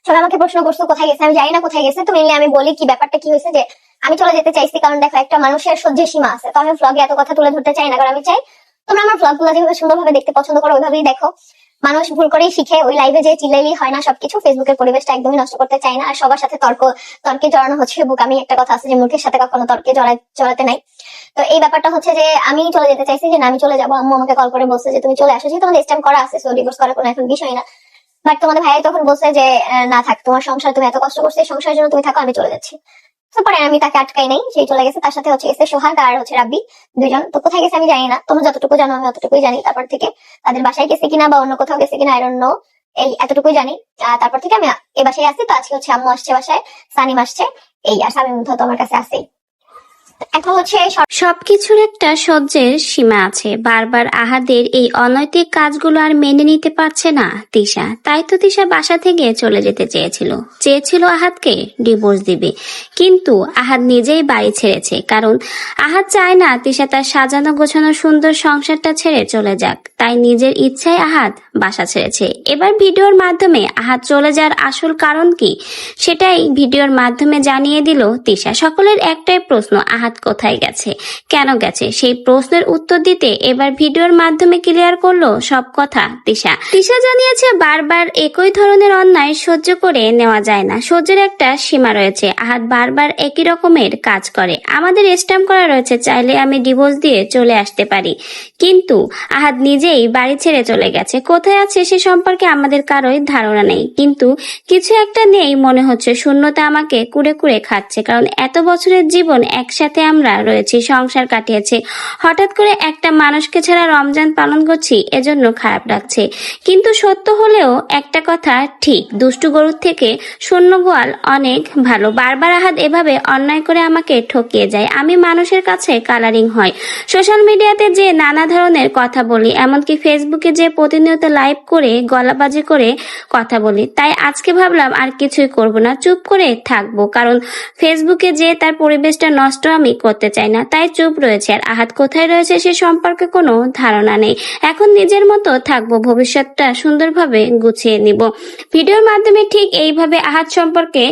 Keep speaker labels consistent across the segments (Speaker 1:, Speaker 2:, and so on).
Speaker 1: সবাই আমাকে প্রশ্ন করছো কোথায় গেছে, আমি জানি না কোথায় গেছে। তো মেনলি আমি বলি কি ব্যাপারটা কি হয়েছে, যে আমি চলে যেতে চাইছি কারণ দেখো একটা মানুষের সহ্যের সীমা আছে। তো আমি ভ্লগে এত কথা তুলে ধরতে চাই না, কারণ আমি চাই তোমরা আমার ভ্লগ গুলো যেভাবে সুন্দরভাবে দেখতে পছন্দ করো ওইভাবেই দেখো। মানুষ ভুল করেই শিখে, ওই লাইভে যে চিল্লাইলেই হয় না সবকিছু। ফেসবুকের পরিবেশটা একদমই নষ্ট করতে চাই না। আর সবার সাথে তর্কে জড়ানো হচ্ছে আমি একটা কথা আছে যে মূর্খের সাথে কখনো তর্কে জড়াতে নাই। তো এই ব্যাপারটা হচ্ছে যে আমি চলে যেতে চাইছি, যে না আমি চলে যাবো। আম্মু আমাকে কল করে বলছে যে তুমি চলে আসো, যেহেতু তোমাদের স্ট্যাম্প করা আছে, সো ডিভোর্স করার কোনো এখন বিষয় না। বাট তোমাদের ভাই তখন বলছে যে না থাক, তোমার সংসার, তুমি এত কষ্ট করছো, এই সংসারের জন্য তুমি থাকো, আমি চলে যাচ্ছি। তারপরে আমি তাকে আটকাই নাই, সেই চলে গেছে। তার সাথে গেছে সোহাগ আর রাব্বি, দুইজন। তো কোথায় গেছে আমি জানি না, তোমরা যতটুকু জানো আমি অতটুকুই জানি। তারপর থেকে তাদের বাসায় গেছে কিনা বা অন্য কোথাও গেছে কিনা আই ডোন্ট নো, এই এতটুকুই জানি। তারপর থেকে আমি এই বাসায় আসছি। তো আজকে আম্মু আসছে বাসায়, সানিম আসছে, এই আর স্বামী তো আমার কাছে আসেই। এখন
Speaker 2: সবকিছুর একটা সহ্যের সীমা আছে। বারবার আহাদের এই অনৈতিক কাজগুলো আর মেনে নিতে পারছে না তিশা। তাই তো তিশা বাসা থেকে চলে যেতে চেয়েছিল আহাদকে ডিভোর্স দিবে, কিন্তু আহাদ নিজেই বাড়ি ছেড়েছে। কারণ আহাদ চায় না তিশা তার সাজানো গোছানো সুন্দর সংসারটা ছেড়ে চলে যাক। তাই নিজের ইচ্ছায় আহাদ বাসা ছেড়েছে। এবার ভিডিওর মাধ্যমে আহাদ চলে যাওয়ার আসল কারণ কি সেটাই ভিডিওর মাধ্যমে জানিয়ে দিল তিশা। সকলের একটাই প্রশ্ন, আহাদ কোথায় গেছে, কেন গেছে? সেই প্রশ্নের উত্তর দিতে এবার ভিডিওর মাধ্যমে ক্লিয়ার করলো সব কথা তিশা জানিয়েছে বারবার একই ধরনের অন্যায় সহ্য করে নেওয়া যায় না, সহ্যের একটা সীমা রয়েছে। আহাদ বারবার একই রকমের কাজ করে, আমাদের স্ট্যাম্প করা রয়েছে, চাইলে আমি ডিভোর্স দিয়ে চলে আসতে পারি, কিন্তু আহাদ নিজেই বাড়ি ছেড়ে চলে গেছে। কোথায় আছে সে সম্পর্কে আমাদের কারোই ধারণা নেই, কিন্তু কিছু একটা নেই মনে হচ্ছে, শূন্যতা আমাকে কুড়ে কুড়ে খাচ্ছে। কারণ এত বছরের জীবন একসাথে আমরা রয়েছি, সংসার কাটিয়েছি, হঠাৎ করে একটা মানুষকে ছাড়া রমজান পালন করছি, এজন্য খারাপ লাগছে। কিন্তু সত্য হলেও একটা কথা ঠিক, দুষ্টু গরুর থেকে শূন্য গোয়াল অনেক ভালো। বারবার আহাদ এভাবে অন্যায় করে আমাকে ঠকিয়ে যায়। আমি মানুষের কাছে কালারিং হয়, সোশ্যাল মিডিয়াতে যে নানা ধরনের কথা বলি, এমনকি ফেসবুকে যে প্রতিনিয়ত লাইভ করে গলাবাজি করে কথা বলি। তাই আজকে ভাবলাম আর কিছুই করব না, চুপ করে থাকবো। কারণ ফেসবুকে যে তার পরিবেশটা নষ্ট আমি করতে চাই না, তাই চুপ রয়েছে। আর আহাদ কোথায় রয়েছে সে সম্পর্কে কোনো ধারণা নেই। এখন নিজের মতো থাকবো, ভবিষ্যৎটা সুন্দরভাবে গুছিয়ে নিব। ভিডিওর মাধ্যমে ঠিক এইভাবে আহাদ সম্পর্কে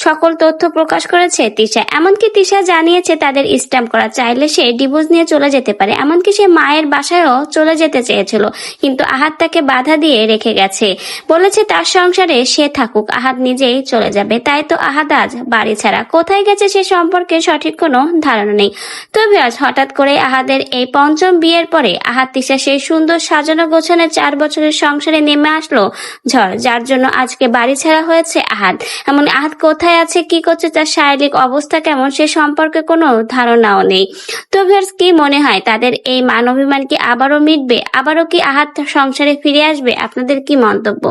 Speaker 2: সকল তথ্য প্রকাশ করেছে তিশা। এমনকি তিশা জানিয়েছে তাদের স্ট্যাম্প করা, চাইলে সে ডিভোর্স নিয়ে চলে যেতে পারে। এমনকি সে মায়ের বাসায়ও চলে যেতে চেয়েছিল, কিন্তু আহাদ তাকে বাধা দিয়ে রেখে গেছে, বলেছে তার সংসারে সে থাকুক, আহাদ নিজেই চলে যাবে। তাই তো আহাদ আজ বাড়ি ছাড়া। কোথায় গেছে সে সম্পর্কে সঠিক কোনো ধারণা নেই। তো ভিউয়ার্স, হঠাৎ করে আহাদের এই পঞ্চম বিয়ের পরে আহাদ তিশা সেই সুন্দর সাজানো গোছানো 4 বছরের সংসারে নেমে আসলো ঝড়, যার জন্য আজকে বাড়ি ছাড়া হয়েছে আহাদ। এমন আহাদ কোথায় আছে, কি করছে, তার শারীরিক অবস্থা কেমন সে সম্পর্কে কোনো ধারণাও নেই। তো ভিউয়ার্স, কি মনে হয় তাদের এই মান অভিমান কি আবারও মিটবে? আবারও কি আহাদ সংসারে ফিরে আসবে? আপনাদের কি মন্তব্য?